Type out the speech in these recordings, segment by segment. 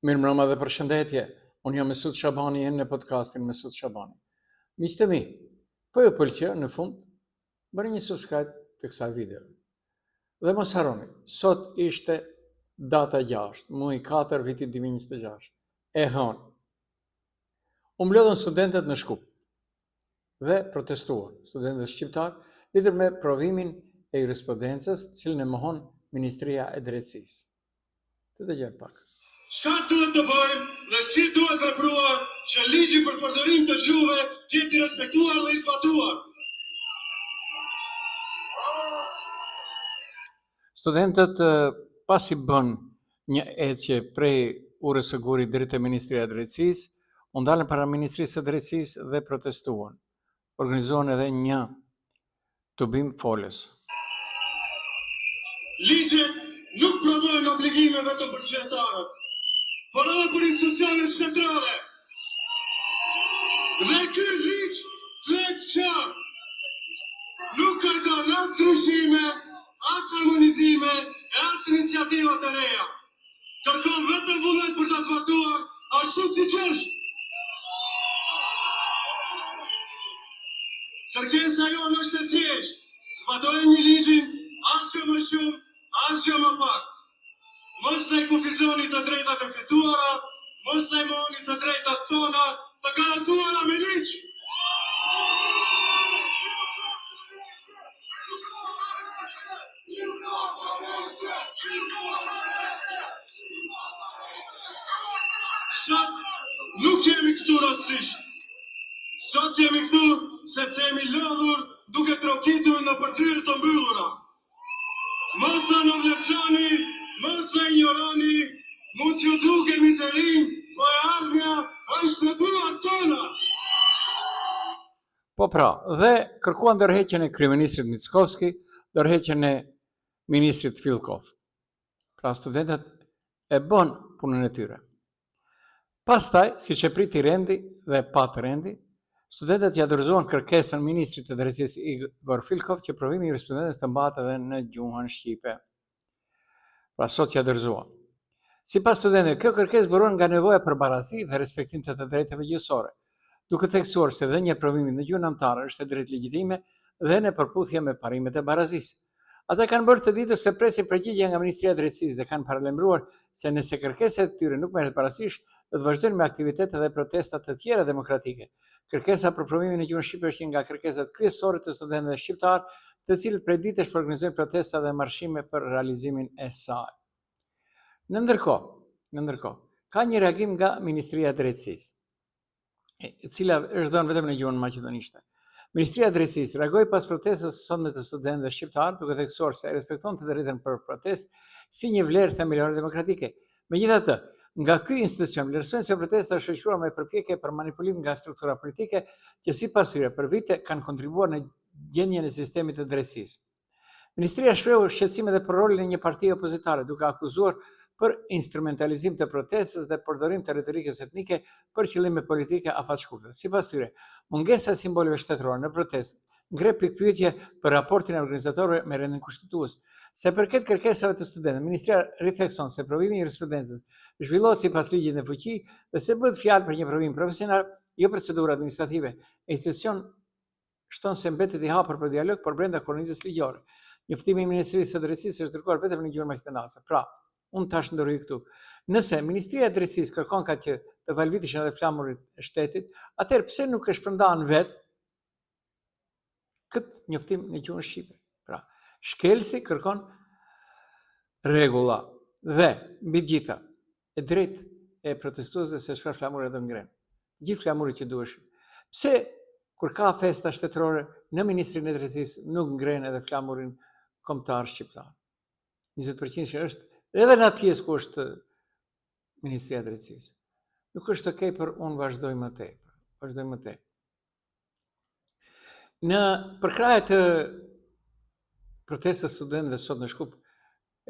Mirë mbrëma dhe përshëndetje. Unë jam Mesut Shabani në podcastin Mesut Shabani. Miqtë e mi, po ju pëlqeu në fund, bëni një subscribe të kësaj video. Dhe mos harroni, sot ishte data 6, muaj 4, viti 2026. E hënë. U mblodhën studentët në Shkup dhe protestuan, studentët shqiptar, lidhur me provimin e jurisprudencës, cilën e mohon Ministria e Drejtësisë. Të dëgjojmë pak. Çka duhet të bëjmë dhe si duhet vepruar që ligji për përdorim të gjuhëve të jetë i respektuar dhe i zbatuar? Studentët pasi bën një ecje prej Urës së Gurit drejt te Ministria e Drejtësisë, u ndalën para Ministrisë së Drejtësisë dhe protestuan. Organizuan edhe një tubim folës. Ligjet nuk prodhojnë obligime vetëm për qytetarët, por edhe për institucionet shtetërore. Dhe ky ligj flet qartë nuk kërkon as ndryshime, as harmonizime, e as iniciativa të reja. Kërkon vetëm vullnet për ta zbatuar ashtu siç është. Kërkesa jonë është e thjeshtë. Zbatojmë një ligjin as që më shumë, as që më pak. Mos ne kufizoni të drejtat e fituara, mos ne mohoni të drejtat tona të garantuara me ligj. Sot nuk jemi këtu rastësisht. Sot jemi këtu sepse jemi lodhur duke trokitur në përdyrë të mbyllura. Mos na nënvlerësoni, mos na injoroni, mund t'ju dukemi të rinj, po e ardhmja është në duart tona. Po pra, dhe kërkuan ndërheqjen e kryeministrit Mickovski, ndërheqjen e ministrit Fillkov. Pra studentët e bën punën e tyre. Pastaj, siç e priti rendi dhe pat rendi, studentët ja dorëzuan kërkesën ministrit të Drejtësisë Igor Fillkov që provimi i jurisprudencës të mbahet edhe në gjuhën shqipe. Pra sot ja dorëzuan. Sipas studentëve, kjo kërkesë buron nga nevoja për barazi dhe respektim të të drejtave gjyqësore, duke theksuar se dhe një provimi në gjuhën anëtare është e drejtë legjitime dhe në përputhje me parimet e barazisë. Ata kanë bërë të ditës se presin përgjigje nga Ministria e Drejtësisë dhe kanë paralajmëruar se nëse kërkesa e tyre nuk merret parasysh, do të vazhdojnë me aktivitetet dhe protestat të tjera demokratike. Kërkesa për provimin në gjuhën shqipe është një nga kërkesat kryesore të studentëve shqiptar, të cilët prej ditësh organizojnë protesta dhe marshime për realizimin e saj. Në ndërkohë, ka një reagim nga Ministria e Drejtësisë, e cila është dhënë vetëm në gjuhën maqedonishte. Ministria e Drejtësisë reagoi pas protestës së sotme të studentëve shqiptar, duke theksuar se respekton të drejtën për protestë si një vlerë themelore demokratike. Megjithatë, nga ky institucion vlerësojnë se protesta është shoqëruar me përpjekje për manipulim nga struktura politike që sipas tyre për vite kanë kontribuar në gjendjen e sistemit të drejtësisë. Ministria shprehu shqetësime dhe për rolin e një partie opozitare, duke akuzuar për instrumentalizim të protestës dhe përdorim të retorikës etnike për qëllime politike afatshkuese. Sipas tyre, mungesa e simboleve shtetërore në protestë ngre pikpyetje për raportin e organizatorëve me rendin kushtetues. Se përket kërkesave të studentëve, Ministria rithekson se provimi i jurisprudencës zhvillohet sipas ligjit në fuqi dhe se bëhet fjalë për një provim profesional, jo procedurë administrative. Institucion shton se mbetet i hapur për dialog, por brenda kornizës ligjore. Njoftimi i Ministrisë së Drejtësisë është dërguar vetëm në gjuhën maqedonase. Pra, unë tash ndërhyj këtu. Nëse Ministria e Drejtësisë kërkon ka që të valviteshin edhe flamurit e shtetit, atëherë pse nuk e shpërndan vetë këtë njoftim në gjuhën shqipe? Pra, shkelsi kërkon rregulla dhe mbi gjitha e drejtë e protestuesve se çfarë flamuri do ngren. Gjithë flamurit që duheshin. Pse kur ka festa shtetërore në Ministrinë e Drejtësisë nuk ngren edhe flamurin kombëtar shqiptar? 20% që është edhe në atë pjesë ku është Ministria e Drejtësisë. Nuk është okay, por unë vazhdoj më tej. Në përkrahje të protestës studentëve sot në Shkup,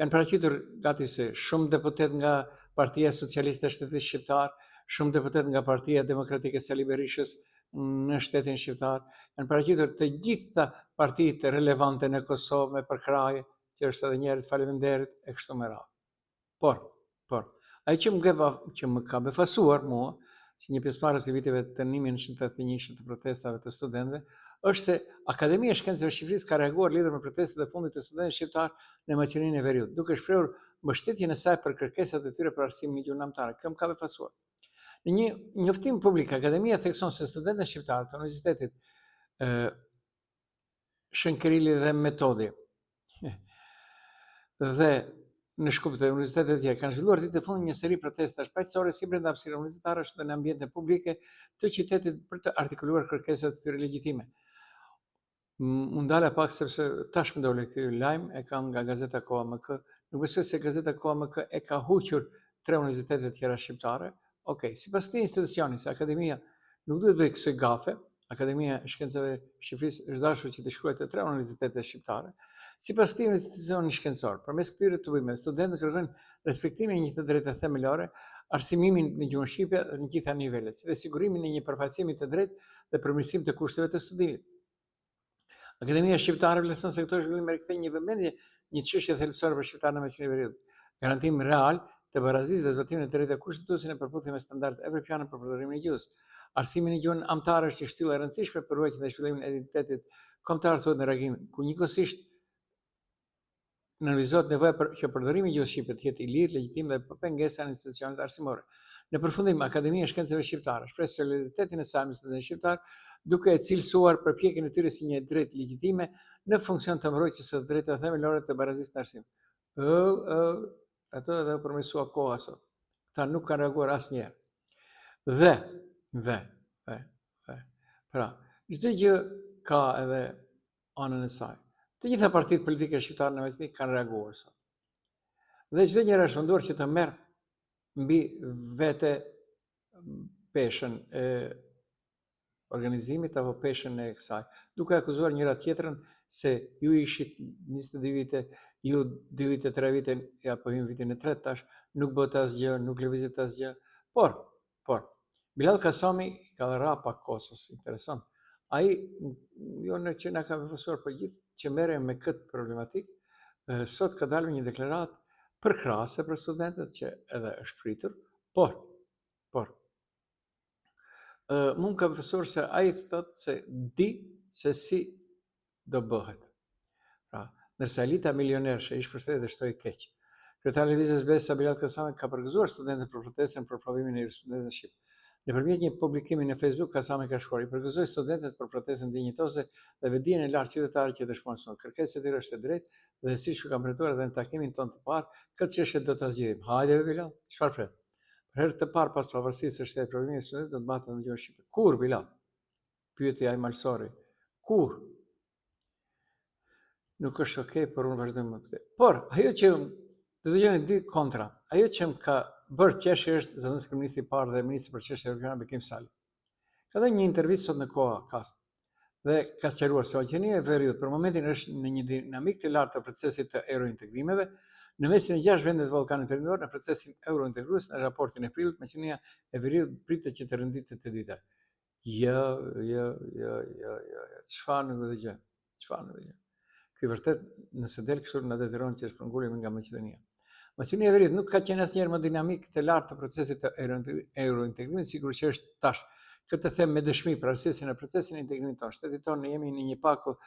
janë paraqitur gati se shumë deputet nga Partia Socialiste e Shtetit Shqiptar, shumë deputet nga Partia Demokratike Sali Berishës në shtetin shqiptar, janë paraqitur të gjitha partitë relevante në Kosovë me përkrahje, që është edhe njerëzit faleminderit e kështu me radhë. Por, Ai që më ka befasuar mua, si një pjesëmarrës e viteve të 1981 të protestave të studentëve, është se Akademia e Shkencave e Shqipërisë ka reaguar lidhur me protestat e fundit të studentëve shqiptar në Maqedoninë e Veriut, duke shprehur mbështetjen e saj për kërkesat e tyre për arsimin e gjuhën anëtare. Kjo më ka befasuar. Në një njoftim publik, Akademia thekson se studentët shqiptar të Universitetit Shënkerili dhe Metodi dhe në Shkup të universitetet tjera kanë zhvilluar ditë të fundit një seri protestash paqësore si brenda hapësirave universitare ashtu edhe në ambiente publike të qytetit për të artikuluar kërkesat e tyre legjitime. Më ndala pak sepse tash më dole ky lajm, e kam nga Gazeta KOMK. Nuk besoj se Gazeta KOMK e ka huqur 3 universitetet tjera shqiptare. Okej, sipas këtij institucioni, se Akademia nuk duhet bëj kësaj gafe, Akademia e Shkencave e Shqipërisë është dashur që të shkruajë të 3 universitetet shqiptare. Sipas këtij institucioni shkencor, përmes këtyre tubime, studentët kërkojnë respektimin e një të drejtë themelore, arsimimin në gjuhën shqipe në të gjitha nivelet, si dhe sigurimin e një përfaqësimi të drejtë dhe përmirësim të kushteve të studimit. Akademia Shqiptare vlerëson se këto zhvillime rikthejnë një vëmendje një çështje thelbësore për shqiptarët në Maqedoninë e Veriut. Garantim real të barazisë dhe zbatimin e të drejtave kushtetuese në përputhje me standardet evropiane për përdorimin e gjuhës. Arsimi në gjuhën anëtare është një shtyllë e rëndësishme për ruajtjen dhe zhvillimin e identitetit kombëtar, thotë në reagim, ku njëkohësisht analizohet nevoja që përdorimi i gjuhës shqipe të jetë i lirë, legjitim dhe pa pengesa në institucionet arsimore. Në përfundim, Akademia e Shkencave Shqiptare shpreh solidaritetin e saj me studentët shqiptar, duke e cilësuar përpjekjen e tyre si një drejtë legjitime në funksion të mbrojtjes së drejtave themelore të barazisë në arsim. Ato edhe u përmirësua koha sot. Ta nuk kanë reaguar asnjëherë. Dhe. Pra, çdo gjë ka edhe anën e saj. Të gjitha partitë politike shqiptare në Maqedoni kanë reaguar sot. Dhe çdo njëri është munduar që të merr mbi vete peshën e organizimit apo peshën e kësaj, duke akuzuar njëra tjetrën se ju ishit 22 vite, ju 2 vite, 3 vite, apo hyn vitin e 3 tash, nuk bëhet asgjë, nuk lëvizet asgjë. Por, Bilal Kasami ka dhe rapa Kosovës, interesant. Ai, jo në që na ka befuar për gjithë që merren me këtë problematik, sot ka dalë një deklaratë përkrahase për studentët që edhe është pritur, por mund ka befuar se ai thotë se di se si do bëhet. Pra, ndërsa elita milionerëshe ish pushtetet dhe shtoi keq. Kryetari i lëvizjes Besa Bilal Kasami ka përgëzuar studentët për protestën për provimin e studentëve shqip. Nëpërmjet një publikimi në Facebook, Kasami ka shkruar: "I përgëzoj studentët për protestën dinjitose dhe vetdijen e lartë qytetarë që dëshmojnë se kërkesa e tyre është e drejtë dhe siç u ka premtuar edhe në takimin tonë të parë, këtë çështje do ta zgjidhim." Hajde Bilal, çfarë pret? Për herë të parë pas pavarësisë së shtetit provimit të studentëve do të mbahet në gjuhën shqipe. Kur Bilal? Pyeti ai malsori. Kur? Nuk është okay, por unë vazhdoj më këtë. Por ajo që do të jeni dy kontra. Ajo që më ka bërë qeshje është zëvendësi kryeministri i parë dhe ministri për çështje evropiane Bekim Sali. Ka dhënë një intervistë sot në Koha Kast dhe ka sqaruar se Maqedonia e Veriut për momentin është në një dinamik të lartë të procesit të eurointegrimeve, në mesin e 6 vendet të Ballkanit Perëndimor në procesin eurointegrues. Në raportin e prillit, Maqedonia e Veriut pritet që të renditet të dyta. Jo. Çfarë nuk do të gjë? Ky vërtet nëse del kështu na detyron që të shpërngulemi nga Maqedonia. Maqedonia e Veriut nuk ka qenë asnjëherë më dinamik të lartë të procesit të eurointegrimit, sikur që është tash. Këtë them me dëshmi për arsye se në procesin e integrimit tonë, shtetit tonë jemi në një pakull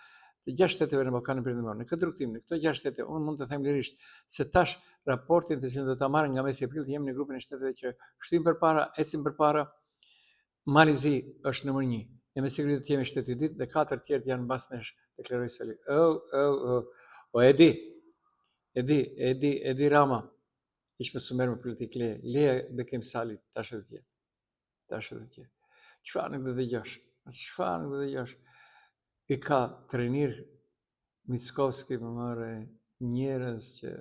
të 6 shteteve në Ballkanin Perëndimor. Në këtë rrugtim, në këto 6 shtete, unë mund të them lirisht se tash raportin të cilin do ta marrim nga mesi i prillit, jemi në grupin e shteteve që shtyjmë përpara, ecim përpara. Malizi është numër 1. Ne me siguri do të jemi shteti i dytë dhe 4 tjerët janë mbas nesh, deklaroi Sali. O Edi Rama, ish më sumer me politik le Bekim Sali, tash do të jetë. Çfarë nuk do të dëgjosh? I ka trajner Mickovski më morë njerëz që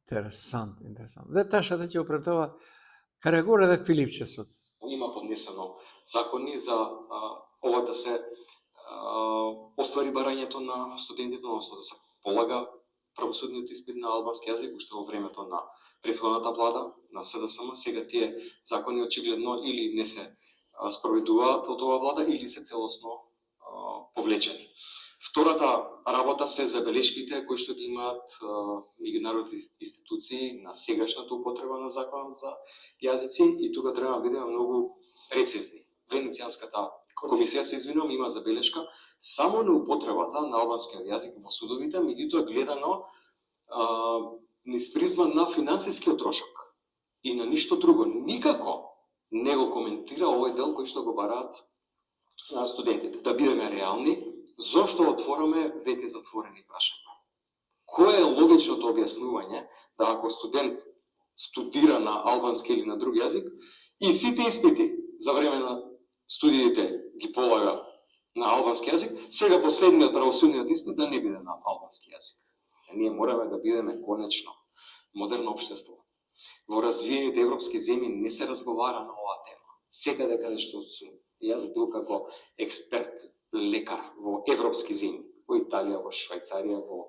interesant. Dhe tash atë që u premtova, ka reaguar edhe Filip që sot. Има поднесено закони за ова да се оствари барањето на студентите, односно да се полага правосудниот испит на албански јазик, уште во времето на претходната влада на СДСМ. Сега тие закони очигледно или не се спроведуваат од оваа влада, или се целосно повлечени. Втората работа се забелешките кои што ги имаат меѓународни институции на сегашната употреба на законот за јазици и тука треба да бидеме многу прецизни. Венецијанската комисија, се извинувам, има забелешка само на употребата на албанскиот јазик во судовите, меѓутоа гледано низ призма на финансискиот трошок и на ништо друго. Никако не го коментира овој дел кој што го бараат студентите. Да бидеме реални, зошто отвораме веќе затворени прашања? Кое е логичното објаснување да ако студент студира на албански или на друг јазик и сите испити за време на студиите ги полага на албански јазик, сега последниот правосудниот испит да не биде на албански јазик? Ние мораме да бидеме конечно модерно општество. Во развиените европски земји не се разговара на оваа тема. Секаде каде што сум јас бил како експерт лекар во европски земји, во Италија, во Швајцарија, во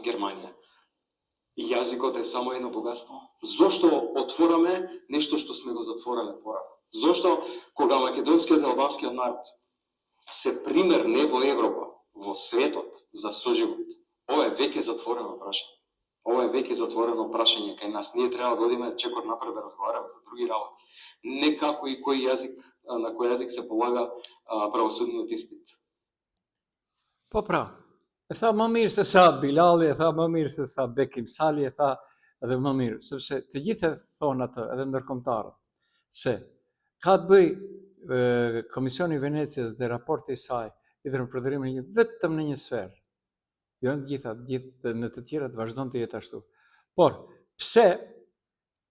Германија. Јазикот е само едно богатство. Зошто отвораме нешто што сме го затворале порано? Зошто кога македонскиот и албанскиот народ се пример не во Европа, во светот за соживот? Ова е веќе затворено прашање. Ова е веќе затворено прашање кај нас. Ние треба да одиме чекор напред да разговараме за други работи. Не како и кој јазик, на кој јазик се полага правосудниот испит. Po pra, e tha më mirë se sa Bilali, e tha më mirë se sa Bekim Sali, e tha edhe më mirë, sepse të gjithë thonë atë, edhe ndërkombëtarët, se ka të bëj Komisioni i Venecias dhe raporti i saj lidhur me përdorimin vetëm në një sferë. Jo në të gjitha, në të tjerat vazhdon të jetë ashtu. Por, pse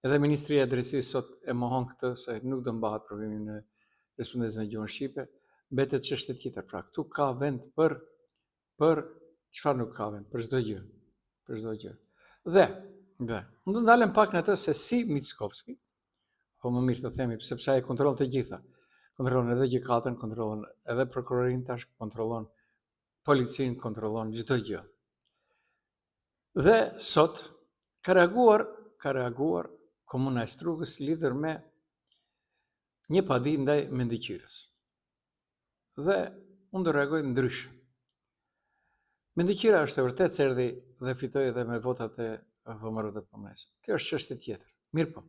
edhe Ministria e Drejtësisë sot e mohon këtë, se nuk do mbahet provimi në respondencën e gjuhën shqipe, mbetet çështje tjetër. Pra, këtu ka vend për çfarë nuk ka vend, për çdo gjë. Për çdo gjë. Dhe, unë do ndalem pak në atë se si Mickovski, po më mirë të themi, sepse ai kontrollon të gjitha. Kontrollon edhe gjykatën, kontrollon edhe prokurorin tash, kontrollon policinë, kontrollon çdo gjë. Dhe sot ka reaguar Komuna e Strugës lidhur me një padi ndaj mendiqyrës. Dhe unë do reagoj ndryshe. Mendiqyra është e vërtet se erdhi dhe fitoi edhe me votat e VMRO-t të përmes. Kjo është çështje tjetër. Mirë po.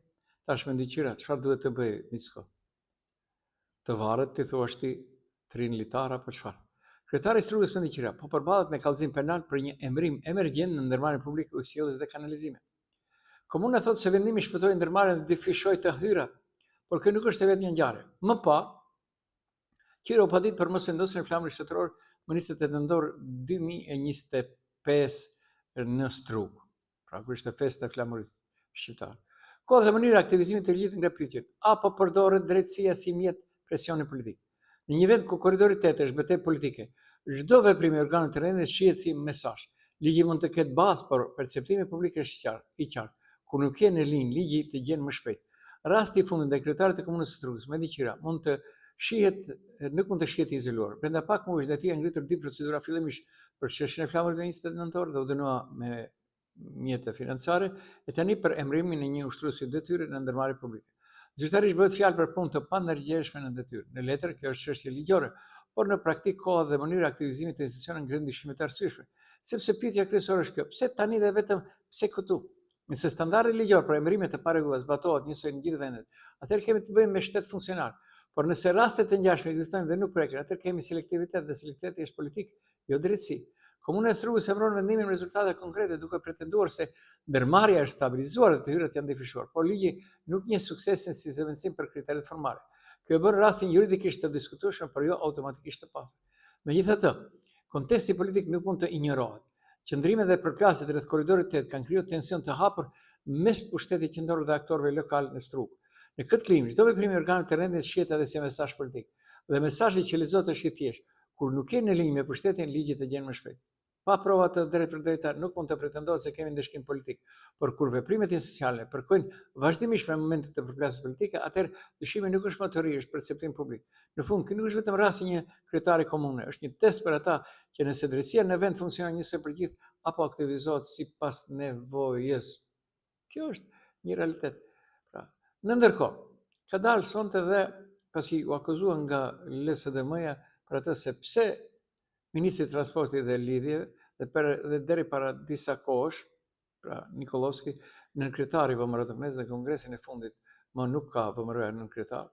Tash mendiqyra, çfarë duhet të bëj Micko? Të varet ti thuash ti trin litar apo çfarë? Kryetari i Strugës mendiqyra po përballet me kallëzim penal për një emërim emergjent në ndërmarrjen publike ujësjelljes dhe kanalizimit. Komuna thotë se vendimi shpëtoi ndërmarrjen dhe difishoi të hyrat, por kjo nuk është vetëm një ngjarje. Më pa, Qiro pa ditë për mos vendosjen e flamërit shtetëror më 28 nëntor 2025 në Strugë. Pra kur ishte festa e flamurit shqiptar. Kohë dhe mënyra aktivizimit të ligjit nga pyetjet, apo përdoret drejtësia si mjet presioni politik. Në një vend ku korridori 8 është betejë politike, çdo veprim i organeve të rendit shihet si mesazh. Ligji mund të ketë bazë, por perceptimi publik është i qartë. Kur nuk je në linjë, ligji të gjen më shpejt. Rasti i fundit ndaj kryetarit të komunës së Strugës, mendiqyra, nuk mund të shihet izoluar. Brenda pak muajsh detia ngritur dy procedura fillimisht për çështjen e flamurit në 29 nëntor dhe u dënua me mjete financiare e tani për emërimin e një ushtruesi detyre në ndërmarrje publike. Zyrtarisht bëhet fjalë për punë të pandërgjegjshme në detyrë. Në letër kjo është çështje ligjore, por në praktik koha dhe mënyra e aktivizimit të institucioneve ngren dyshime të arsyeshme. Sepse pyetja kryesore është kjo: pse tani dhe vetëm pse këtu? Nëse standardi ligjor për emërimet e parregulluara zbatohet njësoj në gjithë vendet, atëherë kemi të bëjmë me shtet funksionar. Por nëse rastet të ngjashme ekzistojnë dhe nuk preken, atëherë kemi selektivitet dhe selektiviteti është politik, jo drejtësi. Komuna e Strugës emëron vendimin me rezultate konkrete duke pretenduar se ndërmarrja është stabilizuar dhe të hyrat janë ndifishuar, por ligji nuk njeh suksesin si zëvendësim për kriteret formale. Kjo e bën rastin juridikisht të diskutueshëm, por jo automatikisht të pasur. Megjithatë, konteksti politik nuk mund të injorohet. Qëndrimet dhe përplasjet rreth korridorit 8 kanë krijuar tension të hapur mes pushtetit qendror dhe aktorëve lokal në Strugë. Në këtë klimë, çdo veprim i organeve të rendit shihet edhe si mesazh politik. Dhe mesazhi që lexohet është i thjeshtë: kur nuk je në linjë me pushtetin, ligji të gjen më shpejt. Pa prova të drejtë nuk mund të pretendohet se kemi ndëshkim politik, por kur veprimet institucionale përkojnë vazhdimisht me momente të përplasjes politike, atëherë dyshimi nuk është më të ri, është perceptim publik. Në fund, kjo nuk është vetëm rasti një kryetari komune, është një test për ata që nëse drejtësia në vend funksionon njësoj për gjithë apo aktivizohet sipas nevojës. Kjo është një realitet. Pra, në ndërkohë, ka dalë sonte dhe pasi u akuzuan nga LSDM-ja për atë se pse Ministri i Transportit dhe Lidhjeve dhe deri para disa kohësh, pra Nikolovski, nënkryetari i VMRO-s dhe Kongresin e fundit, më nuk ka VMRO-ja nënkryetar,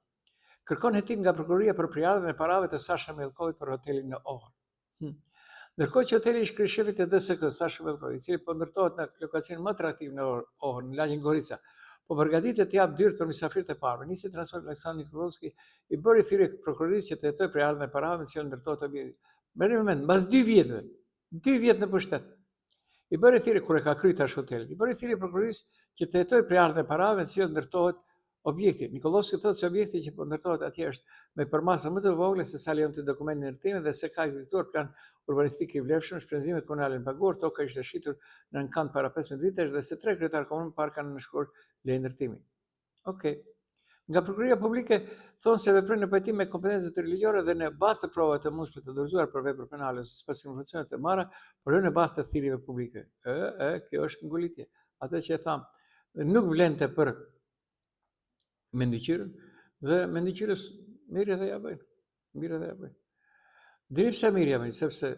kërkon hetim nga prokuroria për prjarjen e parave të Sasha Melkovit për hotelin në Ohër. Ndërkohë që hoteli ish kryeshefit e DSK, Sasha Melkovit, i cili po ndërtohet në lokacionin më atraktiv në Ohër, në lagjen Gorica, po përgatitet të jap dyert për mysafirët e parë. Ministri i Transportit Aleksandr Nikolovski i bëri thirrje prokurorisë që të hetojë prjarjen e parave në cilën ndërtohet objekti. Merrni moment, mbas 2 vjetëve, 2 vjet në pushtet, i bëri thirrje kur e ka kryer tash hoteli, i bëri thirrje prokurorisë që të hetojë prjarjen e parave në cilën ndërtohet objekti. Nikolovski thotë se objekti që po ndërtohet atje është me përmasa më të vogla se sa lejon të dokumenti ndërtimi dhe se ka ekzekutuar plan urbanistik i vlefshëm, shpenzimet komunale në paguar, toka ishte shitur në ankant para 15 vitesh dhe se 3 kryetarë komunë parë kanë nënshkruar leje ndërtimi. Okej. Nga prokuroria publike thonë se veprojnë në pajtim me kompetencat të religjore dhe në bazë të provave të mundshme të dorëzuar për vepër penale ose sipas informacioneve të marra, por jo në bazë të thirrjeve publike. Kjo është ngulitje. Atë që e tham, nuk vlente për mendyqyrën dhe mendyqyrës mirë dhe ja bëjnë. Mirë dhe ja bëjnë. Dini pse mirë ja bëjnë, sepse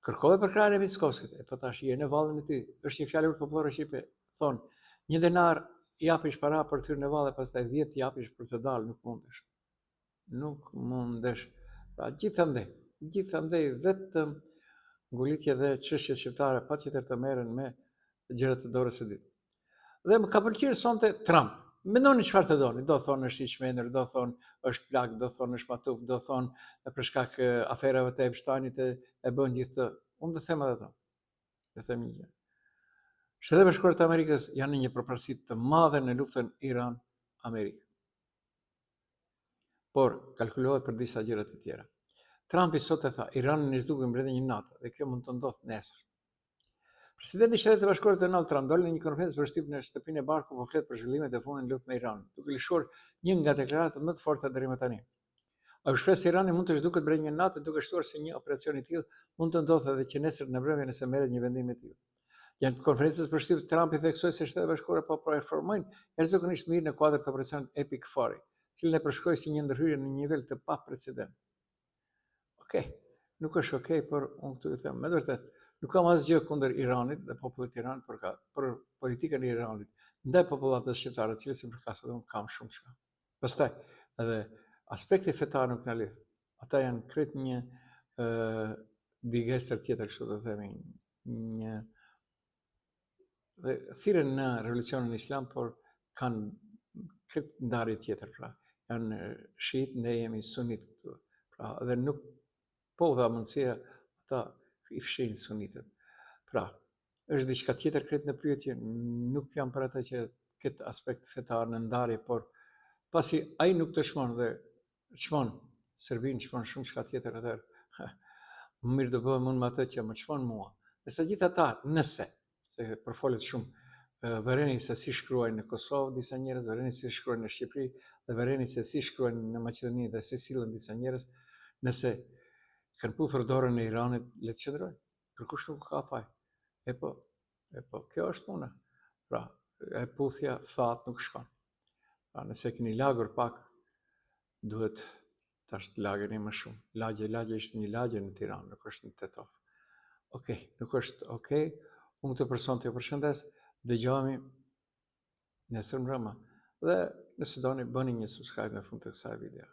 kërkove për krahjen e Mickovskit, po tash je në vallën e ty. Është një fjalë popullore shqipe, thonë, 1 denar japish para për të hyrë në vallë, pastaj 10 japish për të dalë, nuk mundesh. Nuk mundesh. Pra gjithandej vetëm ngulitje dhe çështje shqiptare patjetër të merren me gjërat të dorës së dytë. Dhe më ka pëlqyer sonte Trump. Mendoni çfarë të doni, do thonë është i çmendur, do thonë është plak, do thonë është matuf, do thonë për shkak aferave të Epsteinit e bën gjithë të. Unë do them edhe ato. Do them një gjë. Shtetet Bashkuara të Amerikës janë në një përparësi të madhe në luftën Iran-Amerikë. Por kalkulohet për disa gjëra të tjera. Trumpi sot e tha, Irani në zhdukën brenda një natë dhe kjo mund të ndodhë nesër. Presidenti i Shtetet Bashkuara Donald Trump doli në një konferencë për shtyp në shtëpinë e Barku po flet për zhvillimet e fundit në luftë me Iranin, duke lëshuar një nga deklaratat më të forta deri më tani. Ai shpreh se Irani mund të zhduket brenda një natë, duke shtuar se një operacion i tillë mund të ndodhë edhe që nesër në mbrëmje nëse merret një vendim i tillë. Gjatë konferencës për shtyp, Trumpi theksoi se Shtetet Bashkuara po performojnë jashtëzakonisht mirë në kuadër të operacionit Epic Fury, cilën e përshkroi si një ndërhyrje në një nivel të paprecedent. Okej, nuk është okej, por unë këtu i them, me vërtet, nuk kam asgjë kundër Iranit dhe popullit Iranit për politikën e Iranit ndaj popullatës shqiptare, cilës si përkasa dhe unë kam shumë çka. Pastaj, edhe aspekti fetar nuk na lidh. Ata janë krejt një digester tjetër, kështu të themi, një dhe thirrën në revolucionin islam, por kanë krejt ndarje tjetër, pra. Janë shiit, ne jemi sunit këtu. Pra, dhe nuk po dha mundësia ata i fshin sunitet. Pra, është diçka tjetër krejt në pyetje, nuk jam për ata që këtë aspekt fetar në ndarje, por pasi ai nuk të shmon dhe çmon Serbinë, çmon shumë çka tjetër atëherë. Më mirë do bëhem unë me atë që më çmon mua. Dhe sa gjithë ata, nëse, se përfolet shumë, vëreni se si shkruajnë në Kosovë disa njerëz, vëreni se si shkruajnë në Shqipëri, dhe vëreni se si shkruajnë në Maqedoni dhe se sillen disa njerëz, nëse kanë puthur dorën e Iranit, le të qëndrojnë. Kërkush nuk ka faj. E po, kjo është puna. Pra, e puthja thatë nuk shkon. Pra, nëse keni lagur pak, duhet tash të lageni më shumë. Lagje ishte një lagje në Tiranë, nuk është në Tetov. Okej, nuk është okej. Unë këtë person të ju përshëndes, dëgjohemi nesër mbrëma. Dhe nëse doni, bëni një subscribe në fund të kësaj video.